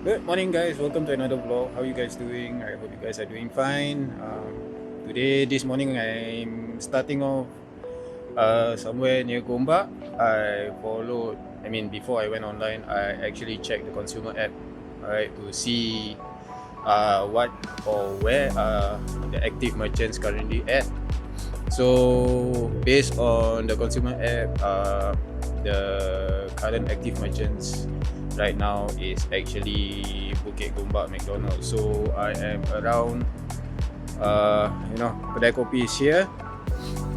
Good morning, guys. Welcome to another vlog. How are you guys doing? I hope you guys are doing fine. This morning, I'm starting off somewhere near Gombak. Before I went online, I actually checked the consumer app, alright, to see what or where the active merchants currently at. So, based on the consumer app, the current active merchants right now is actually Bukit Gombak McDonald's. So I am around, Kedai Kopi is here.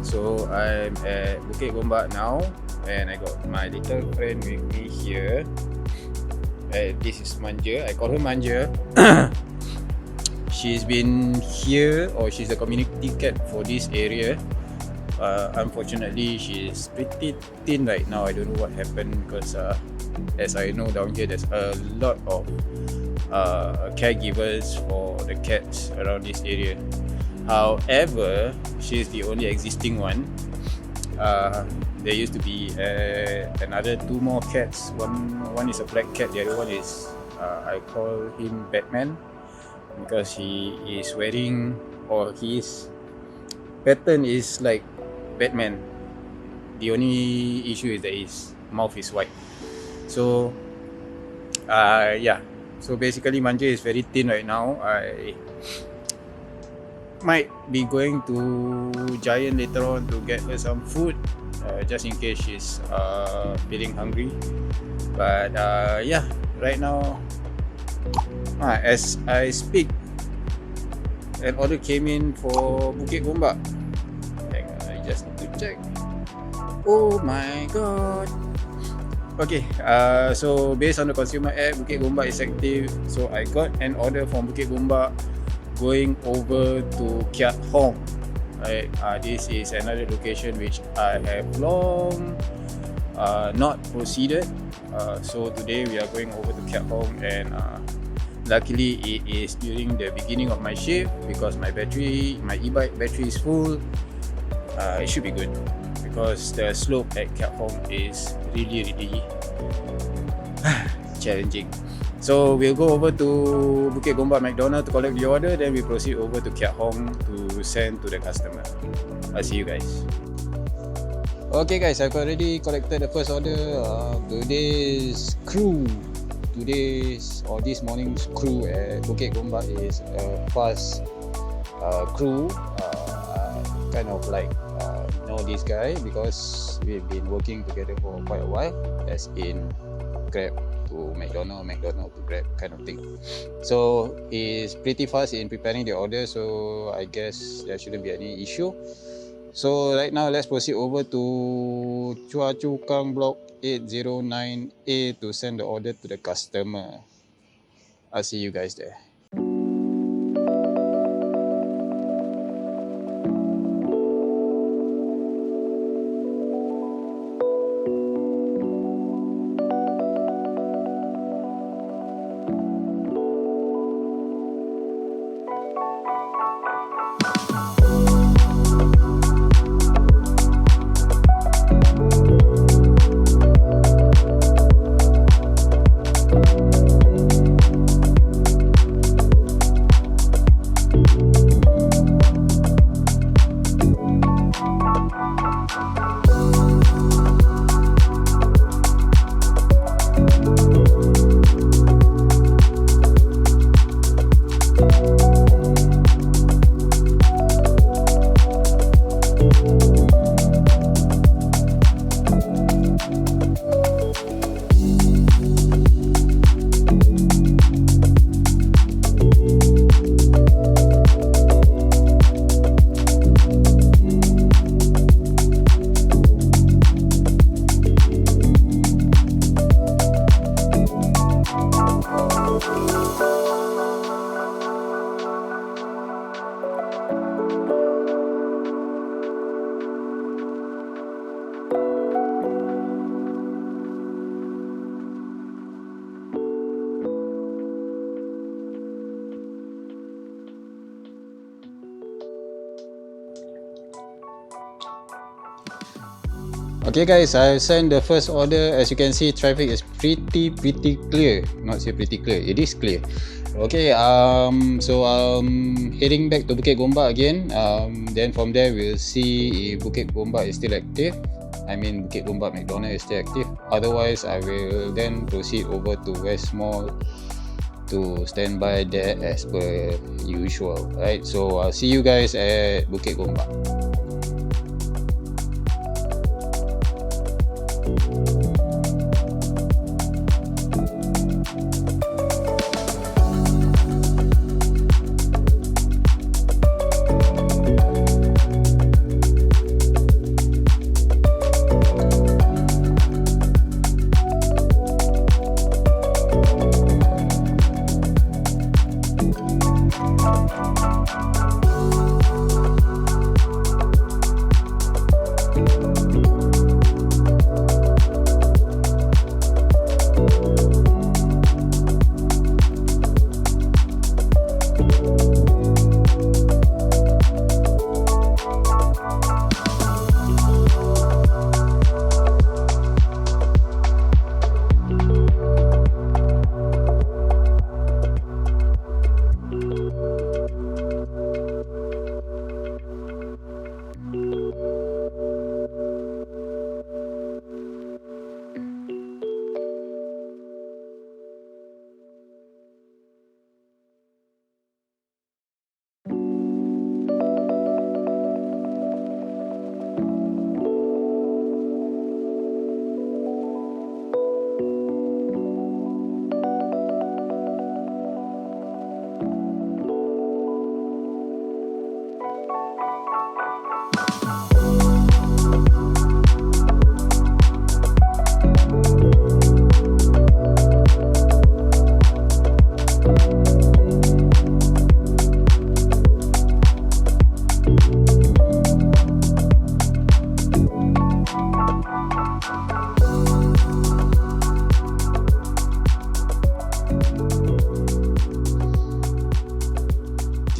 So I'm at Bukit Gombak now, and I got my little friend with me here. This is Manja. I call her Manja. She's been here, or she's a community cat for this area. Unfortunately, she's pretty thin right now. I don't know what happened because as I know, down here there's a lot of caregivers for the cats around this area. However, she's the only existing one. There used to be another two more cats. One is a black cat. The other one is I call him Batman because he is wearing, or his pattern is like Batman. The only issue is that his mouth is white. So so basically Manja is very thin right now. I might be going to Giant later on to get her some food, just in case she's feeling hungry. But right now, as I speak, an order came in for Bukit Gombak. Hang on, I just need to check. Oh my god. Okay, so based on the consumer app, Bukit Gombak is active. So I got an order from Bukit Gombak going over to Kiat Hong. Right, this is another location which I have long not proceeded. So today we are going over to Kiat Hong, and luckily it is during the beginning of my shift because my e-bike battery is full. It should be good because the slope at Kiat Hong is really challenging. So we'll go over to Bukit Gombak McDonald's to collect the order, then we proceed over to Kiat Hong to send to the customer. I'll see you guys. Okay guys, I've already collected the first order. This morning's crew at Bukit Gombak is a fast crew. Kind of like know this guy because we've been working together for quite a while, as in Grab to McDonald to Grab kind of thing. So he's pretty fast in preparing the order, so I guess there shouldn't be any issue. So right now let's proceed over to Chua Chu Kang Block 809A to send the order to the customer. I'll see you guys there. Okay guys, I sent the first order. As you can see, traffic is pretty clear. Not say pretty clear, it is clear. Okay, so heading back to Bukit Gombak again. Then from there we'll see if Bukit Gombak is still active. I mean Bukit Gombak McDonald is still active. Otherwise, I will then proceed over to West Mall to stand by there as per usual. Right, so I'll see you guys at Bukit Gombak.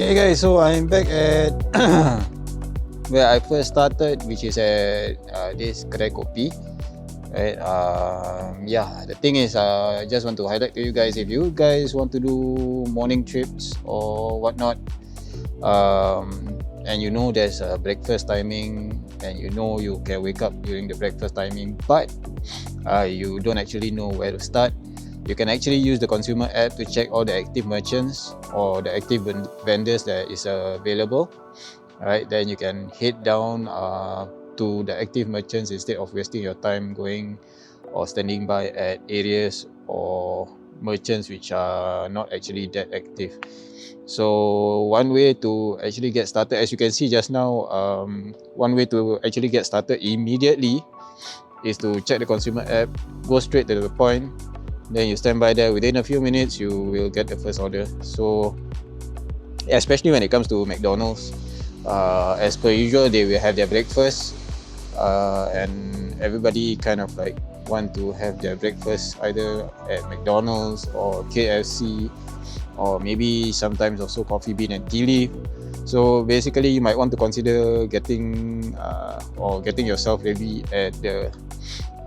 Okay guys, so I'm back at where I first started, which is at this kedai kopi. Right, yeah, the thing is, I just want to highlight to you guys, if you guys want to do morning trips or whatnot, and you know there's a breakfast timing, and you know you can wake up during the breakfast timing, but you don't actually know where to start, you can actually use the consumer app to check all the active merchants or the active vendors that is available. Right, then you can head down to the active merchants instead of wasting your time going or standing by at areas or merchants which are not actually that active. So one way to actually get started, as you can see just now, one way to actually get started immediately is to check the consumer app, go straight to the point, then you stand by there. Within a few minutes you will get the first order. So especially when it comes to McDonald's, as per usual, they will have their breakfast, and everybody kind of like want to have their breakfast either at McDonald's or KFC, or maybe sometimes also Coffee Bean and Tea Leaf. So basically you might want to consider getting yourself ready at the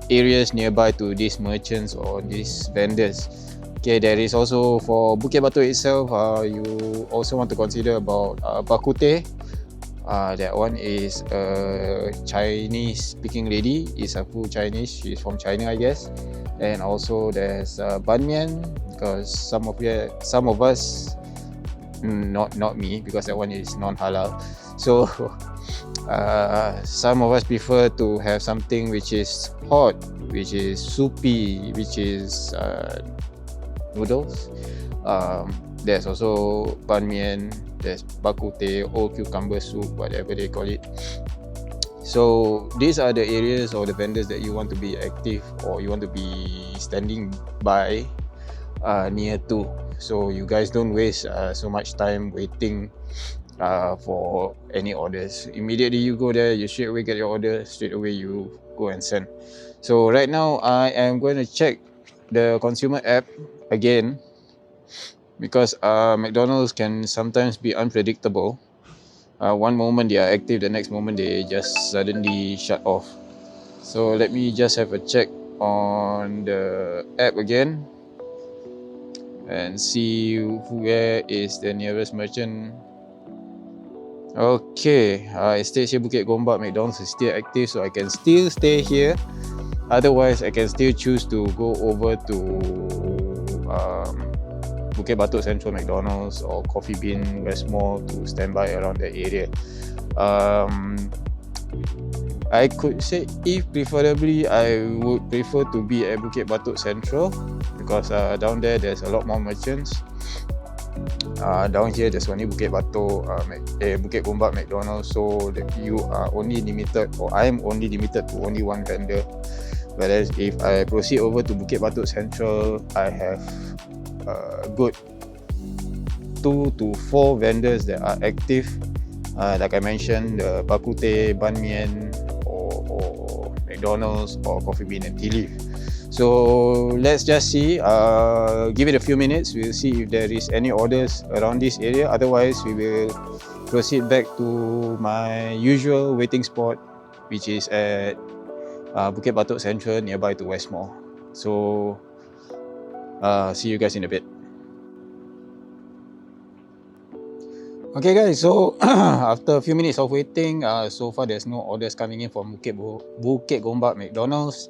areas nearby to these merchants or these vendors. Okay, there is also for Bukit Batok itself, you also want to consider about bak kut teh. That one is a Chinese speaking lady. It's a full Chinese. She's from China, I guess. And also there's ban mian, because some of us, not me, because that one is non-halal. So some of us prefer to have something which is hot, which is soupy, which is noodles. There's also ban mian, there's bak kut teh, old cucumber soup, whatever they call it. So these are the areas or the vendors that you want to be active, or you want to be standing by near to, so you guys don't waste so much time waiting for any orders. Immediately you go there, you straight away get your order, straight away you go and send. So right now I am going to check the consumer app again, because McDonald's can sometimes be unpredictable. One moment they are active, the next moment they just suddenly shut off. So let me just have a check on the app again and see where is the nearest merchant. Okay, it states here Bukit Gombak McDonald's is still active, so I can still stay here. Otherwise, I can still choose to go over to Bukit Batok Central McDonald's or Coffee Bean West Mall to stand by around that area. I could say, if preferably, I would prefer to be at Bukit Batok Central because down there there's a lot more merchants. Down here there's only Bukit Batok, Bukit Gombak McDonald's, so you are only limited, or I am only limited to only one vendor. Whereas if I proceed over to Bukit Batok Central, I have a good 2 to 4 vendors that are active. Like I mentioned, the Bak Kut Teh, Ban Mian, or McDonald's, or Coffee Bean and Tea Leaf. So let's just see. Give it a few minutes. We'll see if there is any orders around this area. Otherwise, we will proceed back to my usual waiting spot, which is at Bukit Batok Central, nearby to West Mall. So see you guys in a bit. Okay guys, so after a few minutes of waiting, so far there's no orders coming in from Bukit Gombak McDonald's.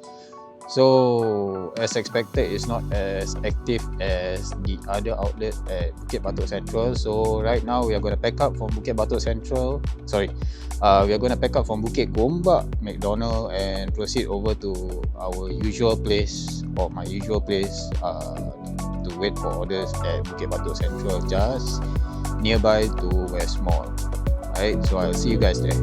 So as expected, it's not as active as the other outlet at Bukit Batok Central. So right now we are going to pack up from Bukit Batok Central. We are going to pack up from Bukit Gombak McDonald and proceed over to our usual place, or my usual place, to wait for orders at Bukit Batok Central, just nearby to West Mall. Alright, so I'll see you guys there.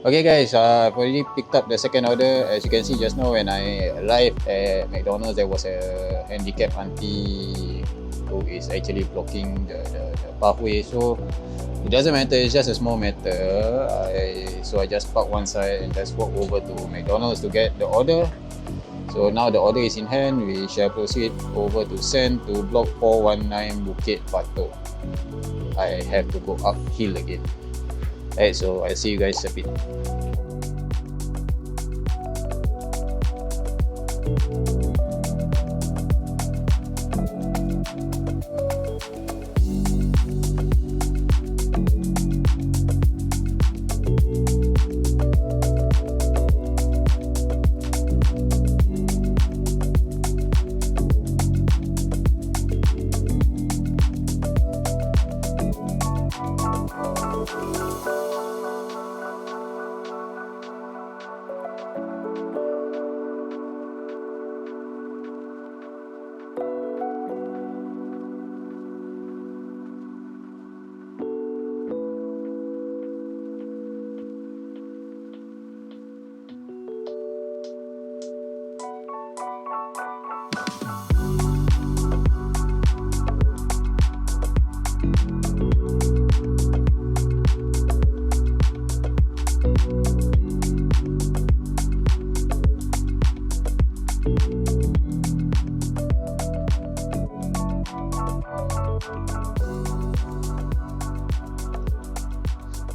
Okay guys, I've already picked up the second order. As you can see just now, when I arrived at McDonald's, there was a handicapped auntie who is actually blocking the pathway. So it doesn't matter, it's just a small matter. So I just park one side and just walk over to McDonald's to get the order. So now the order is in hand. We shall proceed over to send to block 419 Bukit Batok. I have to go uphill again. Alright, so I'll see you guys a bit.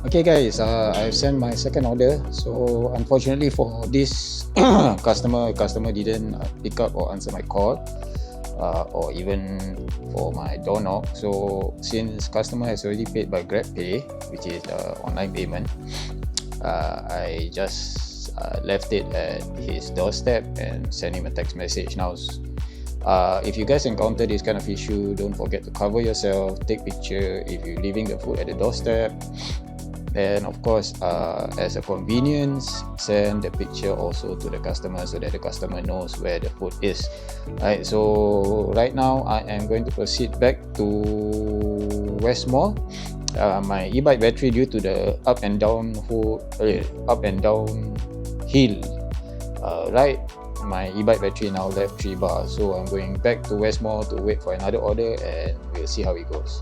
Okay guys, I've sent my second order. So unfortunately for this customer didn't pick up or answer my call, or even for my door knock. So since customer has already paid by GrabPay, which is online payment, I just left it at his doorstep and sent him a text message. Now, if you guys encounter this kind of issue, don't forget to cover yourself, take picture if you're leaving the food at the doorstep. And of course, as a convenience, send the picture also to the customer so that the customer knows where the food is. Right, so right now I am going to proceed back to West Mall. My e-bike battery, due to the up and down hill, right, my e-bike battery now left 3 bars. So I'm going back to West Mall to wait for another order, and we'll see how it goes.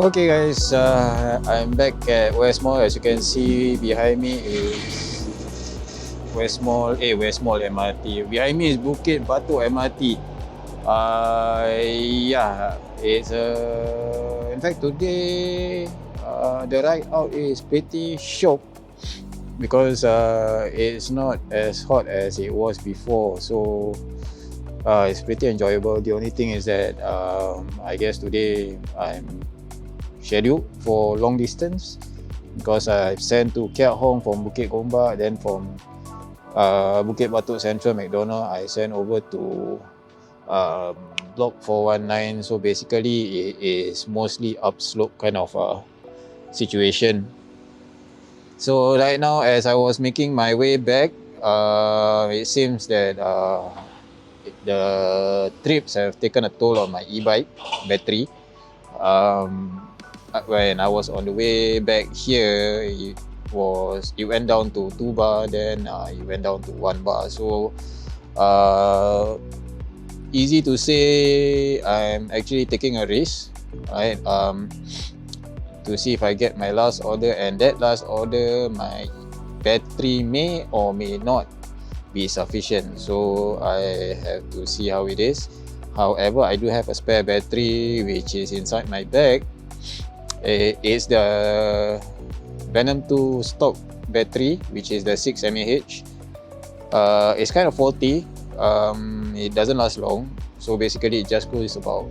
Okay guys, I'm back at West Mall. As you can see behind me is West Mall MRT. Behind me is Bukit Batok MRT. Yeah, it's in fact today the ride out is pretty short because it's not as hot as it was before. So it's pretty enjoyable. The only thing is that I guess today I'm scheduled for long distance because I've sent to Keat Hong from Bukit Gombak, then from Bukit Batok Central McDonald I sent over to Block 419. So basically it is mostly upslope kind of situation. So right now, as I was making my way back, it seems that the trips have taken a toll on my e-bike battery. When I was on the way back here, it went down to 2 bar, then it went down to 1 bar. So easy to say I'm actually taking a risk, right? To see if I get my last order, and that last order my battery may or may not be sufficient. So I have to see how it is. However, I do have a spare battery which is inside my bag. It's the Venom 2 stock battery, which is the 6 mAh. It's kind of faulty. It doesn't last long. So basically it just goes about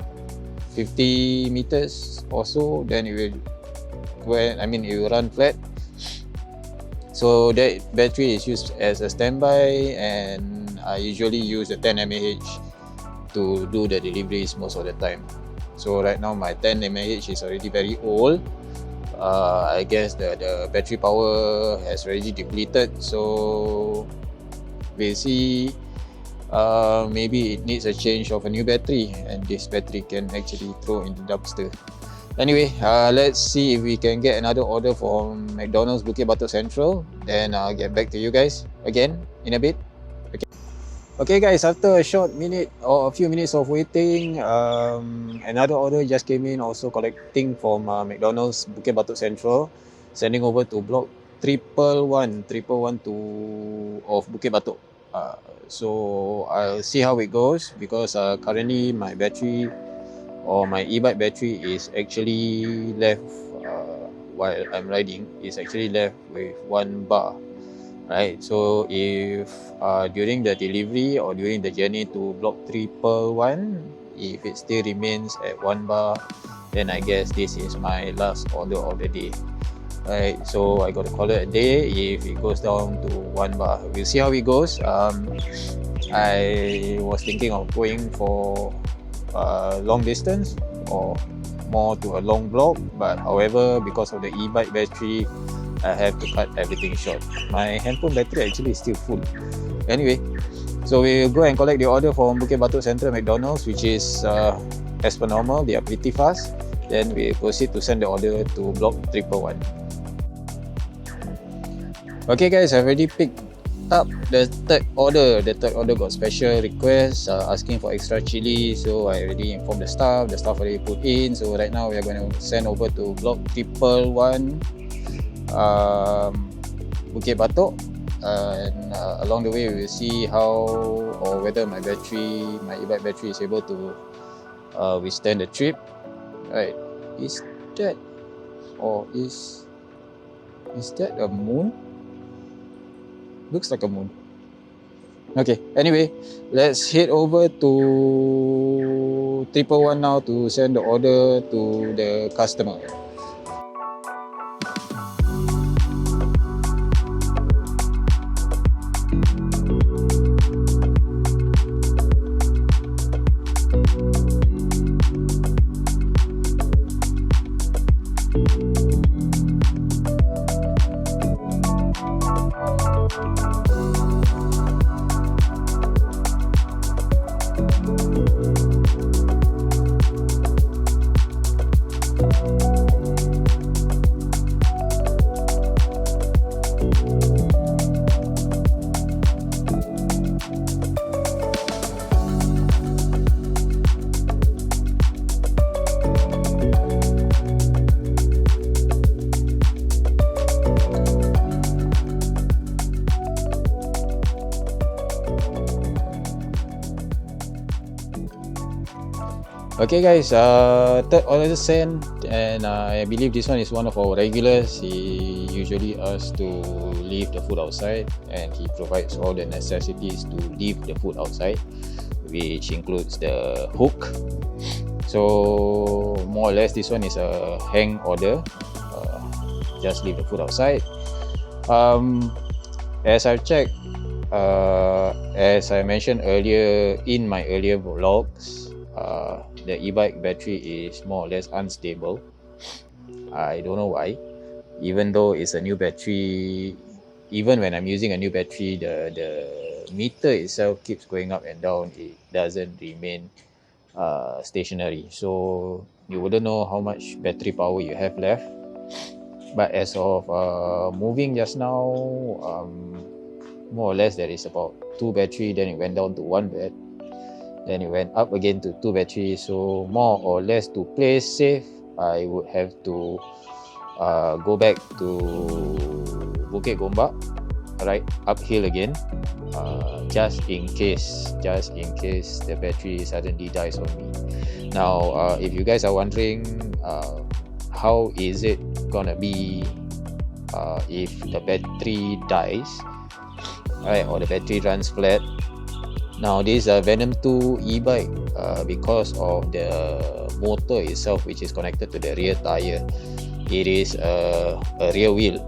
50 meters or so, then it will run flat. So that battery is used as a standby, and I usually use the 10 mAh to do the deliveries most of the time. So right now my 10 mAh is already very old. I guess the battery power has already depleted. So we'll see. Maybe it needs a change of a new battery, and this battery can actually throw in the dumpster. Anyway, let's see if we can get another order from McDonald's Bukit Batok Central. Then I'll get back to you guys again in a bit. Okay guys, after a few minutes of waiting, another order just came in, also collecting from McDonald's Bukit Batok Central, sending over to block 111 of Bukit Batok. So I'll see how it goes, because currently my battery, or my e-bike battery, is actually left while I'm riding, is actually left with 1 bar. Right, so if during the delivery or during the journey to block 111, if it still remains at 1 bar, then I guess this is my last order of the day. Right, so I got to call it a day. If it goes down to 1 bar, we'll see how it goes. I was thinking of going for long distance or more to a long vlog, but however, because of the e-bike battery, I have to cut everything short. My handphone battery actually is still full. Anyway, so we'll go and collect the order from Bukit Batok Central McDonald's, which is as per normal, they are pretty fast. Then we proceed to send the order to Vlog13. Okay guys, I've already picked up the third order. The third order got special request asking for extra chili, so I already informed the staff already put in. So right now we are going to send over to Vlog13 Bukit Batok, and along the way we will see how or whether my e-bike battery is able to withstand the trip. Right, is that a moon? Looks like a moon. Okay, anyway, let's head over to 111 now to send the order to the customer. Okay guys, third order sent, and I believe this one is one of our regulars. He usually asks to leave the food outside, and he provides all the necessities to leave the food outside, which includes the hook. So more or less this one is a hang order, just leave the food outside. As I've checked, as I mentioned earlier in my earlier vlogs, the e-bike battery is more or less unstable. I don't know why. Even though it's a new battery, even when I'm using a new battery, the meter itself keeps going up and down. It doesn't remain stationary, so you wouldn't know how much battery power you have left. But as of moving just now, more or less there is about 2 battery, then it went down to 1 bat, then it went up again to 2 batteries. So more or less, to play safe, I would have to go back to Bukit Gombak, right uphill again, just in case the battery suddenly dies on me. Now if you guys are wondering how is it gonna be if the battery dies, right, or the battery runs flat. Now this Venom 2 e-bike, because of the motor itself, which is connected to the rear tire, it is a rear wheel,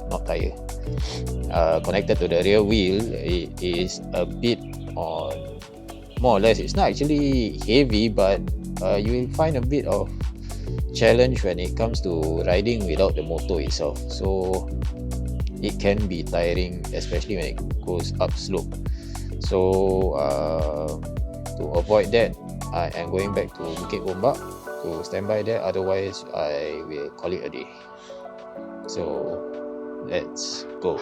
not tire, connected to the rear wheel. It is a bit on, more or less, it's not actually heavy, but you will find a bit of challenge when it comes to riding without the motor itself. So it can be tiring, especially when it goes up slope. So to avoid that, I am going back to Bukit Gombak to stand by there. Otherwise, I will call it a day. So let's go.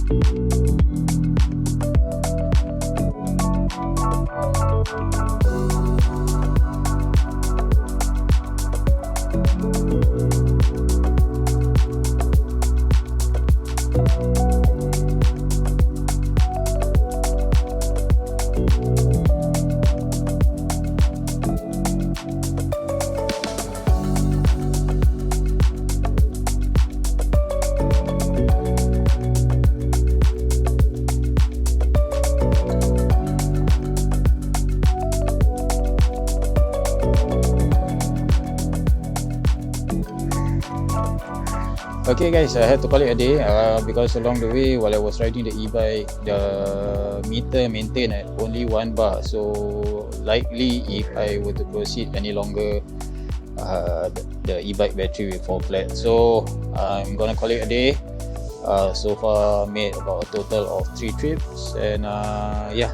you Okay guys, I had to call it a day because along the way while I was riding the e-bike, the meter maintained at only 1 bar. So likely if I were to proceed any longer, the e-bike battery will fall flat. So I'm gonna call it a day. So far made about a total of 3 trips, and yeah,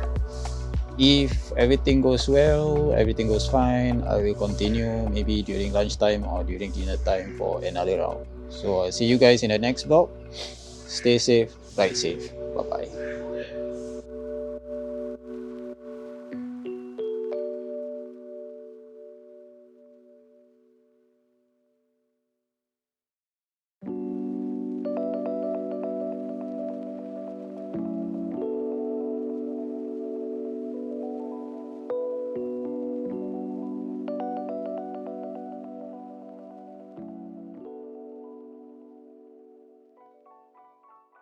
if everything goes well, everything goes fine, I will continue maybe during lunchtime or during dinner time for another round. So I'll see you guys in the next vlog. Stay safe, ride safe. Bye bye.